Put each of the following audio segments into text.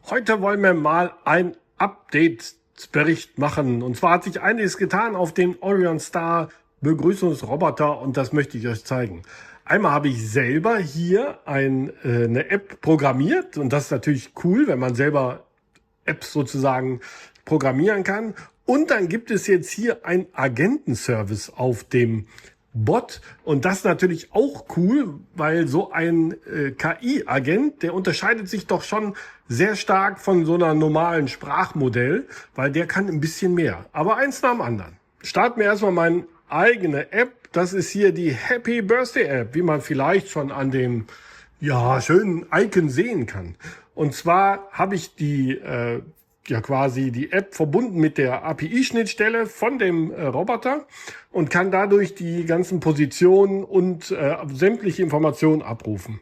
Heute wollen wir mal ein Update-Bericht machen. Und zwar hat sich einiges getan auf dem Orion Star Begrüßungsroboter und das möchte ich euch zeigen. Einmal habe ich selber hier eine App programmiert und das ist natürlich cool, wenn man selber Apps sozusagen programmieren kann. Und dann gibt es jetzt hier einen Agentenservice auf dem Bot und das ist natürlich auch cool, weil so ein KI-Agent, der unterscheidet sich doch schon sehr stark von so einer normalen Sprachmodell, weil der kann ein bisschen mehr. Aber eins nach dem anderen. Starten wir erstmal meine eigene App. Das ist hier die Happy Birthday App, wie man vielleicht schon an dem schönen Icon sehen kann. Und zwar habe ich die quasi die App verbunden mit der API-Schnittstelle von dem Roboter und kann dadurch die ganzen Positionen und sämtliche Informationen abrufen.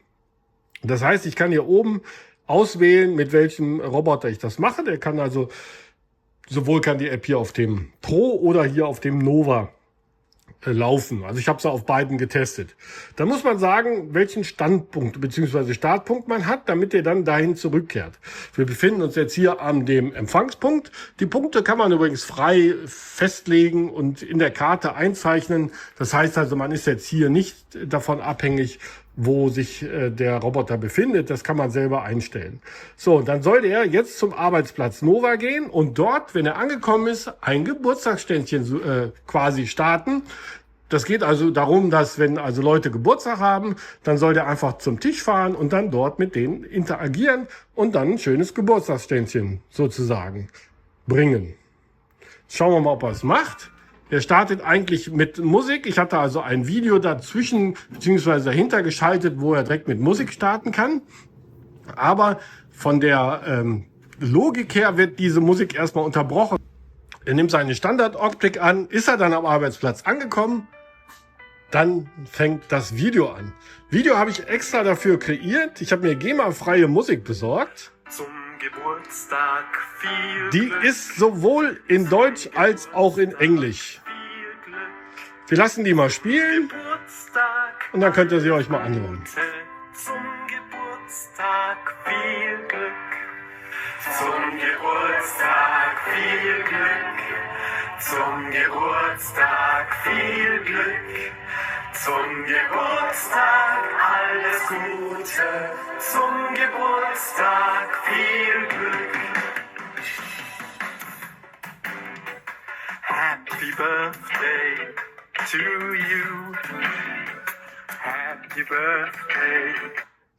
Das heißt, ich kann hier oben auswählen, mit welchem Roboter ich das mache. Der kann also, sowohl kann die App hier auf dem Pro oder hier auf dem Nova laufen. Also ich habe es auf beiden getestet. Da muss man sagen, welchen Standpunkt bzw. Startpunkt man hat, damit er dann dahin zurückkehrt. Wir befinden uns jetzt hier an dem Empfangspunkt. Die Punkte kann man übrigens frei festlegen und in der Karte einzeichnen. Das heißt also, man ist jetzt hier nicht davon abhängig, wo sich der Roboter befindet. Das kann man selber einstellen. So, dann soll er jetzt zum Arbeitsplatz Nova gehen und dort, wenn er angekommen ist, ein Geburtstagsständchen quasi starten. Das geht also darum, dass wenn also Leute Geburtstag haben, dann soll der einfach zum Tisch fahren und dann dort mit denen interagieren und dann ein schönes Geburtstagsständchen sozusagen bringen. Schauen wir mal, ob er es macht. Er startet eigentlich mit Musik. Ich hatte also ein Video dazwischen bzw. dahinter geschaltet, wo er direkt mit Musik starten kann. Aber von der Logik her wird diese Musik erstmal unterbrochen. Er nimmt seine Standardoptik an. Ist er dann am Arbeitsplatz angekommen, dann fängt das Video an. Video habe ich extra dafür kreiert. Ich habe mir GEMA-freie Musik besorgt. Zum Geburtstag viel Die ist sowohl in Deutsch als auch in Englisch. Glück. Wir lassen die mal spielen Geburtstag und dann könnt ihr sie euch mal anhören. zum Geburtstag viel Glück. Zum Geburtstag viel Glück. Zum Geburtstag viel Glück. Zum Geburtstag alles Gute. Zum Geburtstag viel Glück. Happy birthday to you. Happy birthday.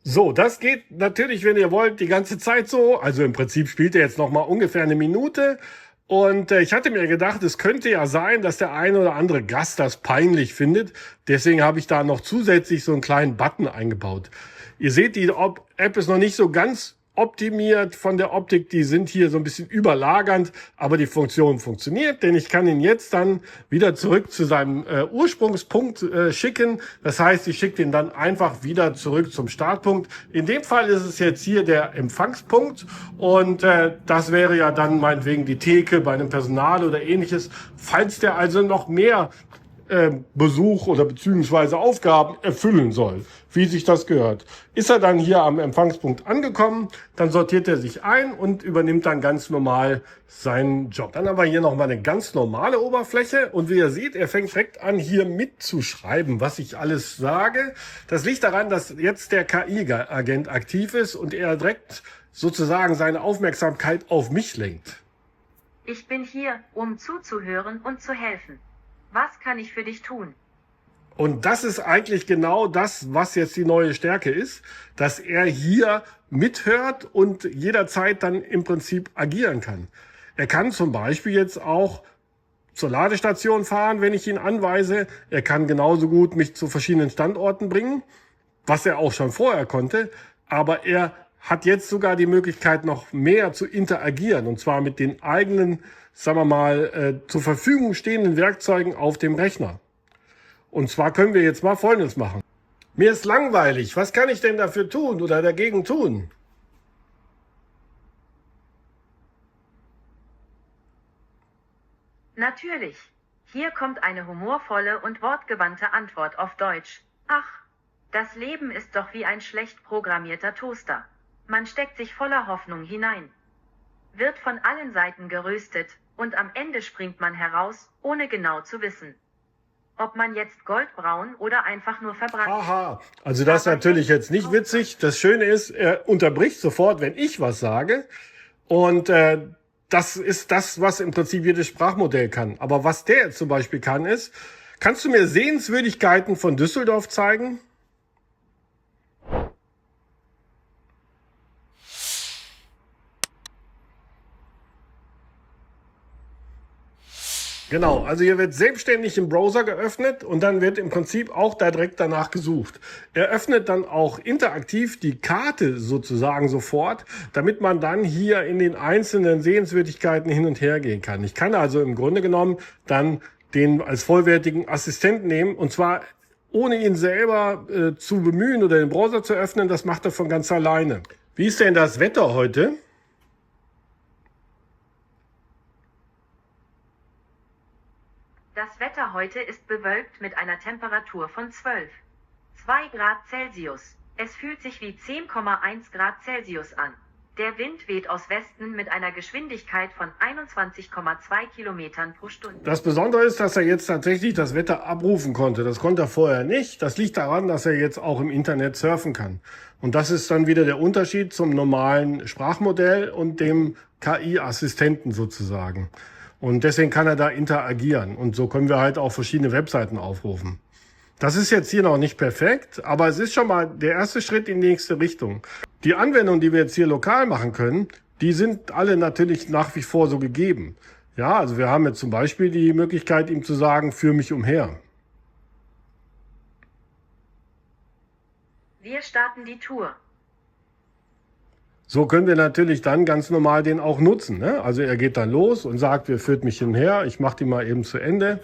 So, das geht natürlich, wenn ihr wollt, die ganze Zeit so. Also im Prinzip spielt er jetzt noch mal ungefähr eine Minute. Und ich hatte mir gedacht, es könnte ja sein, dass der eine oder andere Gast das peinlich findet. Deswegen habe ich da noch zusätzlich so einen kleinen Button eingebaut. Ihr seht, die App ist noch nicht so ganz optimiert von der Optik. Die sind hier so ein bisschen überlagernd, aber die Funktion funktioniert, denn ich kann ihn jetzt dann wieder zurück zu seinem Ursprungspunkt schicken. Das heißt, ich schicke den dann einfach wieder zurück zum Startpunkt. In dem Fall ist es jetzt hier der Empfangspunkt und das wäre ja dann meinetwegen die Theke bei einem Personal oder ähnliches. Falls der also noch mehr Besuch oder beziehungsweise Aufgaben erfüllen soll, wie sich das gehört. Ist er dann hier am Empfangspunkt angekommen, dann sortiert er sich ein und übernimmt dann ganz normal seinen Job. Dann haben wir hier nochmal eine ganz normale Oberfläche und wie ihr seht, er fängt direkt an, hier mitzuschreiben, was ich alles sage. Das liegt daran, dass jetzt der KI-Agent aktiv ist und er direkt sozusagen seine Aufmerksamkeit auf mich lenkt. Ich bin hier, um zuzuhören und zu helfen. Was kann ich für dich tun? Und das ist eigentlich genau das, was jetzt die neue Stärke ist, dass er hier mithört und jederzeit dann im Prinzip agieren kann. Er kann zum Beispiel jetzt auch zur Ladestation fahren, wenn ich ihn anweise. Er kann genauso gut mich zu verschiedenen Standorten bringen, was er auch schon vorher konnte. Aber er hat jetzt sogar die Möglichkeit, noch mehr zu interagieren. Und zwar mit den eigenen, sagen wir mal, zur Verfügung stehenden Werkzeugen auf dem Rechner. Und zwar können wir jetzt mal Folgendes machen. Mir ist langweilig. Was kann ich denn dafür tun oder dagegen tun? Natürlich. Hier kommt eine humorvolle und wortgewandte Antwort auf Deutsch. Ach, das Leben ist doch wie ein schlecht programmierter Toaster. Man steckt sich voller Hoffnung hinein, wird von allen Seiten geröstet, und am Ende springt man heraus, ohne genau zu wissen, ob man jetzt goldbraun oder einfach nur verbrannt. Aha, also das ist natürlich jetzt nicht witzig. Das Schöne ist, er unterbricht sofort, wenn ich was sage. Und das ist das, was im Prinzip jedes Sprachmodell kann. Aber was der jetzt zum Beispiel kann, ist, kannst du mir Sehenswürdigkeiten von Düsseldorf zeigen? Genau, also hier wird selbstständig im Browser geöffnet und dann wird im Prinzip auch da direkt danach gesucht. Er öffnet dann auch interaktiv die Karte sozusagen sofort, damit man dann hier in den einzelnen Sehenswürdigkeiten hin und her gehen kann. Ich kann also im Grunde genommen dann den als vollwertigen Assistenten nehmen und zwar ohne ihn selber zu bemühen oder den Browser zu öffnen. Das macht er von ganz alleine. Wie ist denn das Wetter heute? Das Wetter heute ist bewölkt mit einer Temperatur von 2 Grad Celsius. Es fühlt sich wie 10,1 Grad Celsius an. Der Wind weht aus Westen mit einer Geschwindigkeit von 21,2 Kilometern pro Stunde. Das Besondere ist, dass er jetzt tatsächlich das Wetter abrufen konnte. Das konnte er vorher nicht. Das liegt daran, dass er jetzt auch im Internet surfen kann. Und das ist dann wieder der Unterschied zum normalen Sprachmodell und dem KI-Assistenten sozusagen. Und deswegen kann er da interagieren. Und so können wir halt auch verschiedene Webseiten aufrufen. Das ist jetzt hier noch nicht perfekt, aber es ist schon mal der erste Schritt in die nächste Richtung. Die Anwendungen, die wir jetzt hier lokal machen können, die sind alle natürlich nach wie vor so gegeben. Ja, also wir haben jetzt zum Beispiel die Möglichkeit, ihm zu sagen, führ mich umher. Wir starten die Tour. So können wir natürlich dann ganz normal den auch nutzen. Ne? Also er geht dann los und sagt, wir führt mich umher. Ich mache die mal eben zu Ende.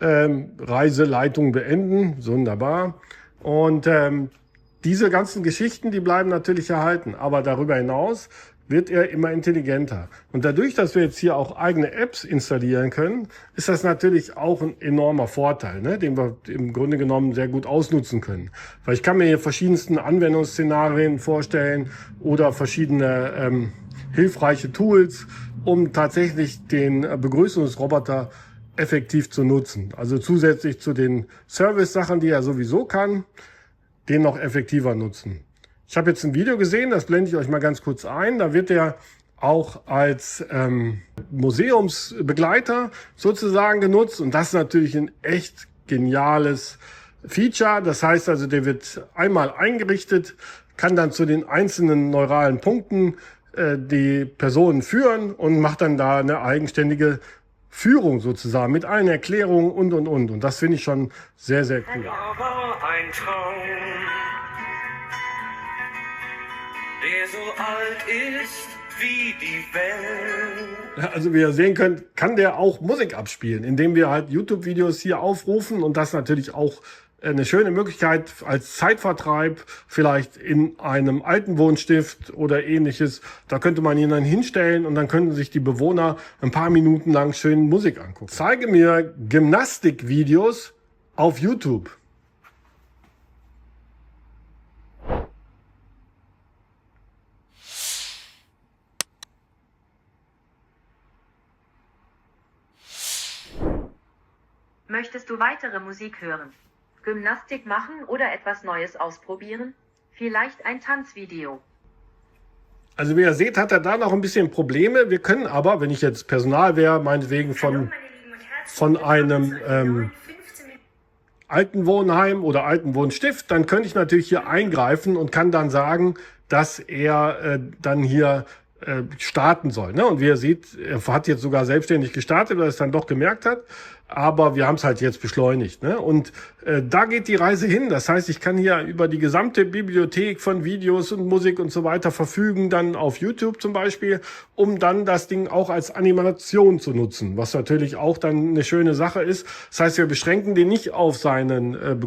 Reiseleitung beenden, wunderbar. Und diese ganzen Geschichten, die bleiben natürlich erhalten. Aber darüber hinaus wird er immer intelligenter. Und dadurch, dass wir jetzt hier auch eigene Apps installieren können, ist das natürlich auch ein enormer Vorteil, ne, den wir im Grunde genommen sehr gut ausnutzen können. Weil ich kann mir hier verschiedensten Anwendungsszenarien vorstellen oder verschiedene hilfreiche Tools, um tatsächlich den Begrüßungsroboter effektiv zu nutzen. Also zusätzlich zu den Service-Sachen, die er sowieso kann, den noch effektiver nutzen. Ich habe jetzt ein Video gesehen, das blende ich euch mal ganz kurz ein. Da wird er auch als Museumsbegleiter sozusagen genutzt. Und das ist natürlich ein echt geniales Feature. Das heißt also, der wird einmal eingerichtet, kann dann zu den einzelnen neuralen Punkten die Personen führen und macht dann da eine eigenständige Führung sozusagen mit allen Erklärungen und. Und das finde ich schon sehr, sehr cool. Aber ein Traum, der so alt ist wie die Welt. Also wie ihr sehen könnt, kann der auch Musik abspielen, indem wir halt YouTube-Videos hier aufrufen und das natürlich auch eine schöne Möglichkeit als Zeitvertreib, vielleicht in einem alten Wohnstift oder ähnliches. Da könnte man ihn dann hinstellen und dann könnten sich die Bewohner ein paar Minuten lang schön Musik angucken. Zeige mir Gymnastikvideos auf YouTube. Möchtest du weitere Musik hören? Gymnastik machen oder etwas Neues ausprobieren? Vielleicht ein Tanzvideo. Also wie ihr seht, hat er da noch ein bisschen Probleme. Wir können aber, wenn ich jetzt Personal wäre, meinetwegen von einem alten Wohnheim oder alten Wohnstift, dann könnte ich natürlich hier eingreifen und kann dann sagen, dass er dann hier starten soll. Ne? Und wie ihr seht, er hat jetzt sogar selbstständig gestartet, weil er es dann doch gemerkt hat. Aber wir haben es halt jetzt beschleunigt. Ne? Und da geht die Reise hin. Das heißt, ich kann hier über die gesamte Bibliothek von Videos und Musik und so weiter verfügen, dann auf YouTube zum Beispiel, um dann das Ding auch als Animation zu nutzen, was natürlich auch dann eine schöne Sache ist. Das heißt, wir beschränken den nicht auf seinen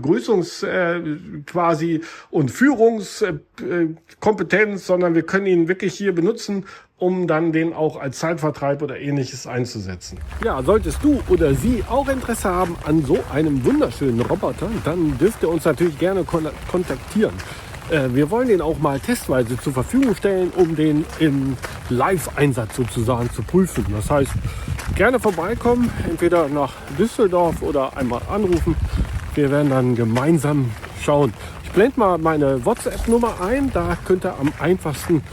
quasi und Führungskompetenz, sondern wir können ihn wirklich hier benutzen, um dann den auch als Zeitvertreib oder ähnliches einzusetzen. Ja, solltest du oder Sie auch Interesse haben an so einem wunderschönen Roboter, dann dürft ihr uns natürlich gerne kontaktieren. wir wollen den auch mal testweise zur Verfügung stellen, um den im Live-Einsatz sozusagen zu prüfen. Das heißt, gerne vorbeikommen, entweder nach Düsseldorf oder einmal anrufen. Wir werden dann gemeinsam schauen. Ich blende mal meine WhatsApp-Nummer ein, da könnt ihr am einfachsten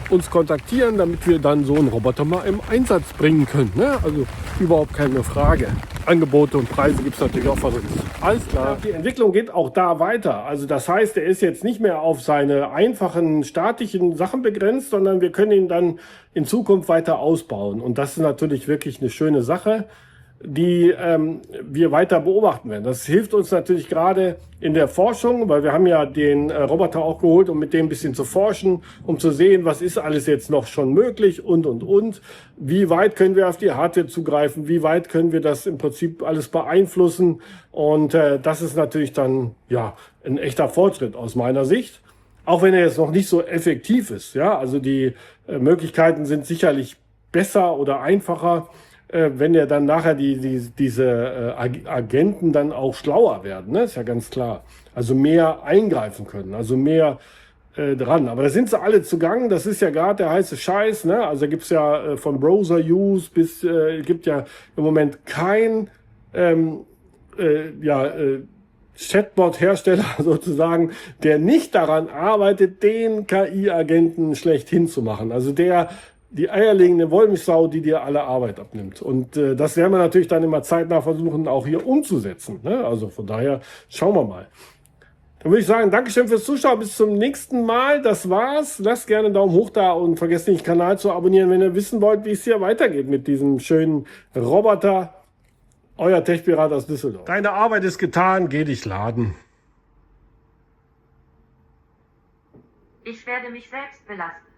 uns kontaktieren, damit wir dann so einen Roboter mal im Einsatz bringen können. Ne? Also überhaupt keine Frage. Angebote und Preise gibt es natürlich auch von uns. Alles klar. Die Entwicklung geht auch da weiter. Also das heißt, er ist jetzt nicht mehr auf seine einfachen statischen Sachen begrenzt, sondern wir können ihn dann in Zukunft weiter ausbauen. Und das ist natürlich wirklich eine schöne Sache, die wir weiter beobachten werden. Das hilft uns natürlich gerade in der Forschung, weil wir haben ja den Roboter auch geholt, um mit dem ein bisschen zu forschen, um zu sehen, was ist alles jetzt noch schon möglich und. Wie weit können wir auf die Hardware zugreifen, wie weit können wir das im Prinzip alles beeinflussen. Und das ist natürlich dann ja ein echter Fortschritt aus meiner Sicht. Auch wenn er jetzt noch nicht so effektiv ist. Ja, also die Möglichkeiten sind sicherlich besser oder einfacher, wenn ja dann nachher diese Agenten dann auch schlauer werden, ne? Ist ja ganz klar. Also mehr eingreifen können, also mehr dran. Aber da sind sie alle zugange, das ist ja gerade der heiße Scheiß, ne? Also gibt's ja von Browser-Use bis, gibt ja im Moment kein Chatbot-Hersteller sozusagen, der nicht daran arbeitet, den KI-Agenten schlechthin zu machen. Also die eierlegende Wollmilchsau, die dir alle Arbeit abnimmt. Und das werden wir natürlich dann immer zeitnah versuchen, auch hier umzusetzen. Ne? Also von daher schauen wir mal. Dann würde ich sagen, Dankeschön fürs Zuschauen. Bis zum nächsten Mal. Das war's. Lasst gerne einen Daumen hoch da und vergesst nicht, den Kanal zu abonnieren, wenn ihr wissen wollt, wie es hier weitergeht mit diesem schönen Roboter. Euer Tech-Pirat aus Düsseldorf. Deine Arbeit ist getan. Geh dich laden. Ich werde mich selbst belasten.